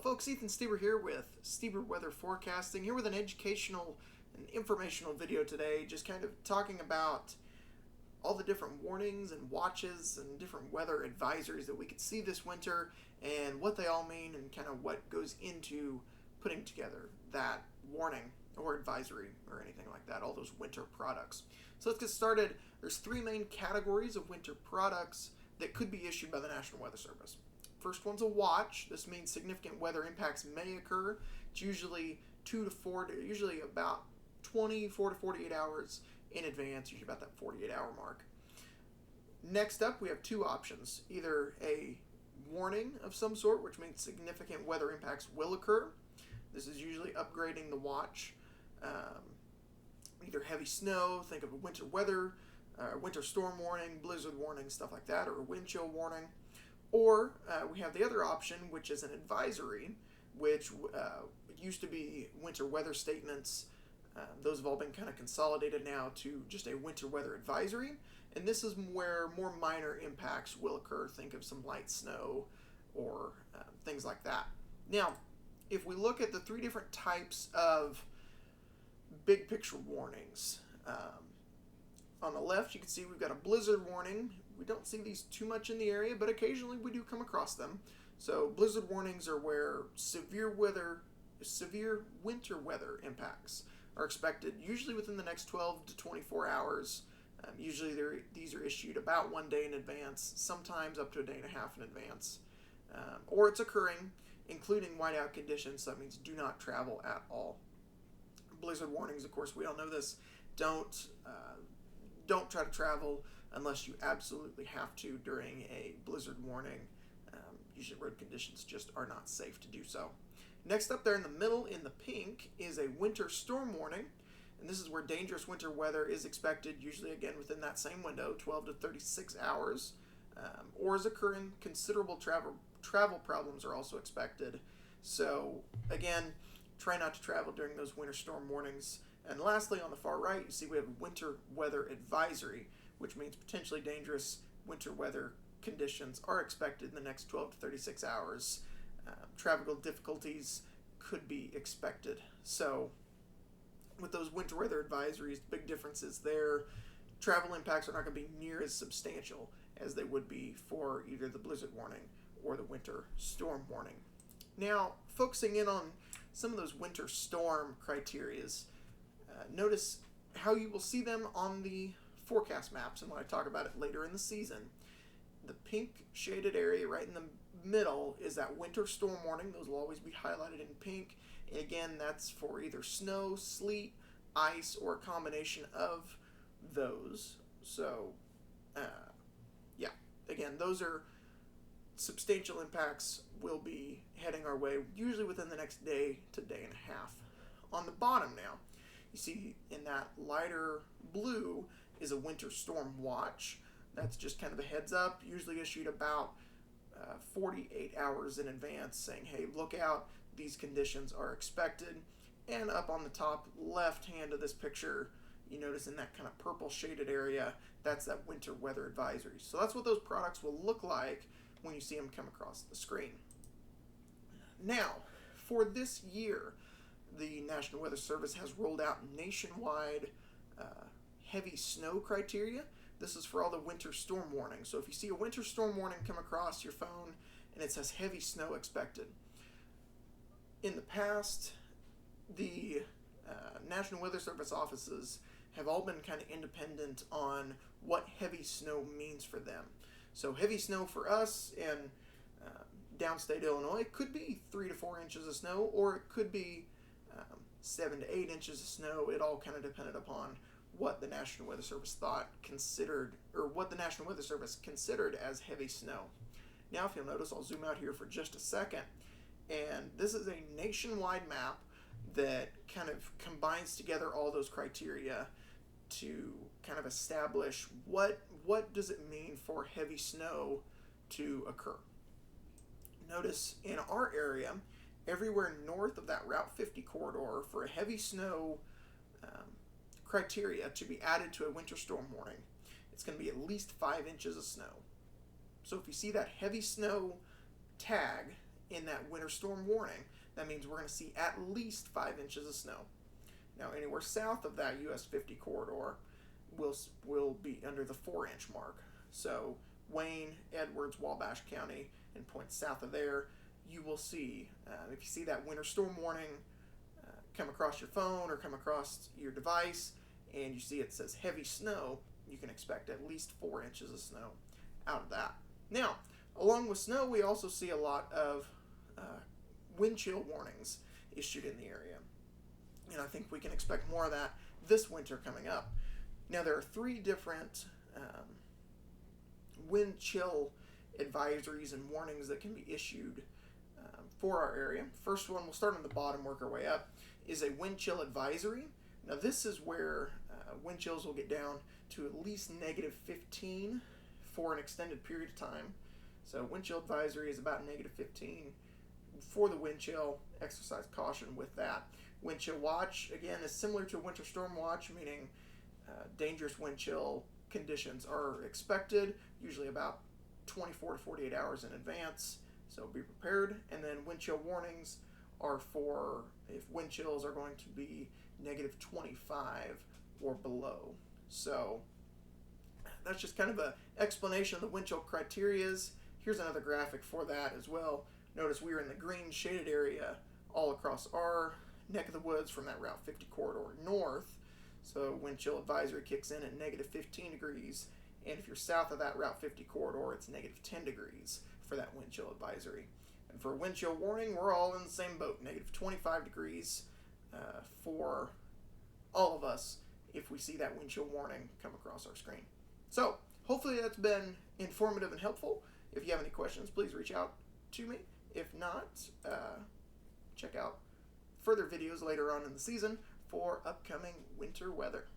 Hello folks, Ethan Stieber here with Stieber Weather Forecasting, here with an educational and informational video today, just kind of talking about all the different warnings and watches and different weather advisories that we could see this winter and what they all mean and kind of what goes into putting together that warning or advisory or anything like that, all those winter products. So let's get started. There's three main categories of winter products that could be issued by the National Weather Service. First one's a watch. This means significant weather impacts may occur. It's usually usually about 24 to 48 hours in advance, usually about that 48-hour mark. Next up, we have two options. Either a warning of some sort, which means significant weather impacts will occur. This is usually upgrading the watch. Either heavy snow, think of a winter weather, winter storm warning, blizzard warning, stuff like that, or a wind chill warning. Or we have the other option, which is an advisory, which used to be winter weather statements. Those have all been kind of consolidated now to just a winter weather advisory. And this is where more minor impacts will occur. Think of some light snow or things like that. Now, if we look at the three different types of big picture warnings, on the left you can see we've got a blizzard warning. We don't see these too much in the area, but occasionally we do come across them. So blizzard warnings are where severe winter weather impacts are expected, usually within the next 12 to 24 hours. Usually these are issued about 1 day in advance, sometimes up to a day and a half in advance. Or it's occurring, including whiteout conditions, so that means do not travel at all. Blizzard warnings, of course, we all know this. Don't try to travel unless you absolutely have to during a blizzard warning. Usually road conditions just are not safe to do so. Next up there in the middle, in the pink, is a winter storm warning. And this is where dangerous winter weather is expected, usually again within that same window, 12 to 36 hours. Or is occurring, considerable travel problems are also expected. So again, try not to travel during those winter storm warnings. And lastly, on the far right, you see we have winter weather advisory, which means potentially dangerous winter weather conditions are expected in the next 12 to 36 hours. Travel difficulties could be expected. So with those winter weather advisories, big differences there. Travel impacts are not going to be near as substantial as they would be for either the blizzard warning or the winter storm warning. Now, focusing in on some of those winter storm criterias, notice how you will see them on the forecast maps and when I talk about it later in the season. The pink shaded area right in the middle is that winter storm warning. Those will always be highlighted in pink. And again, that's for either snow, sleet, ice, or a combination of those. So, again, those are substantial impacts will be heading our way, usually within the next day to day and a half. On the bottom now, you see in that lighter blue is a winter storm watch. That's just kind of a heads up, usually issued about 48 hours in advance, saying, hey, look out, these conditions are expected. And up on the top left hand of this picture, you notice in that kind of purple shaded area, that's that winter weather advisory. So that's what those products will look like when you see them come across the screen. Now, for this year, the National Weather Service has rolled out nationwide heavy snow criteria. This is for all the winter storm warnings. So if you see a winter storm warning come across your phone and it says heavy snow expected, in the past, the National Weather Service offices have all been kind of independent on what heavy snow means for them. So heavy snow for us in downstate Illinois could be 3 to 4 inches of snow, or it could be 7 to 8 inches of snow. It all kind of depended upon what the National Weather Service what the National Weather Service considered as heavy snow. Now, if you'll notice, I'll zoom out here for just a second, and this is a nationwide map that kind of combines together all those criteria to kind of establish what does it mean for heavy snow to occur. Notice in our area, everywhere north of that Route 50 corridor, for a heavy snow criteria to be added to a winter storm warning, it's going to be at least 5 inches of snow. So if you see that heavy snow tag in that winter storm warning, that means we're going to see at least 5 inches of snow. Now, anywhere south of that US 50 corridor will be under the 4-inch mark. So Wayne, Edwards, Wabash County, and points south of there, you will see, if you see that winter storm warning come across your phone or come across your device, and you see it says heavy snow, you can expect at least 4 inches of snow out of that. Now, along with snow, we also see a lot of wind chill warnings issued in the area. And I think we can expect more of that this winter coming up. Now, there are 3 different wind chill advisories and warnings that can be issued for our area. First one, we'll start on the bottom, work our way up, is a wind chill advisory. Now, this is where wind chills will get down to at least -15 for an extended period of time. So wind chill advisory is about -15 for the wind chill. Exercise caution with that. Wind chill watch, again, is similar to winter storm watch, meaning dangerous wind chill conditions are expected, usually about 24 to 48 hours in advance, so be prepared. And then wind chill warnings are for if wind chills are going to be -25 or below. So that's just kind of an explanation of the wind chill criterias. Here's another graphic for that as well. Notice we are in the green shaded area all across our neck of the woods from that Route 50 corridor north. So wind chill advisory kicks in at -15 degrees. And if you're south of that Route 50 corridor, it's -10 degrees for that wind chill advisory. And for wind chill warning, we're all in the same boat, -25 degrees for all of us if we see that wind chill warning come across our screen. So hopefully that's been informative and helpful. If you have any questions, please reach out to me. If not, check out further videos later on in the season for upcoming winter weather.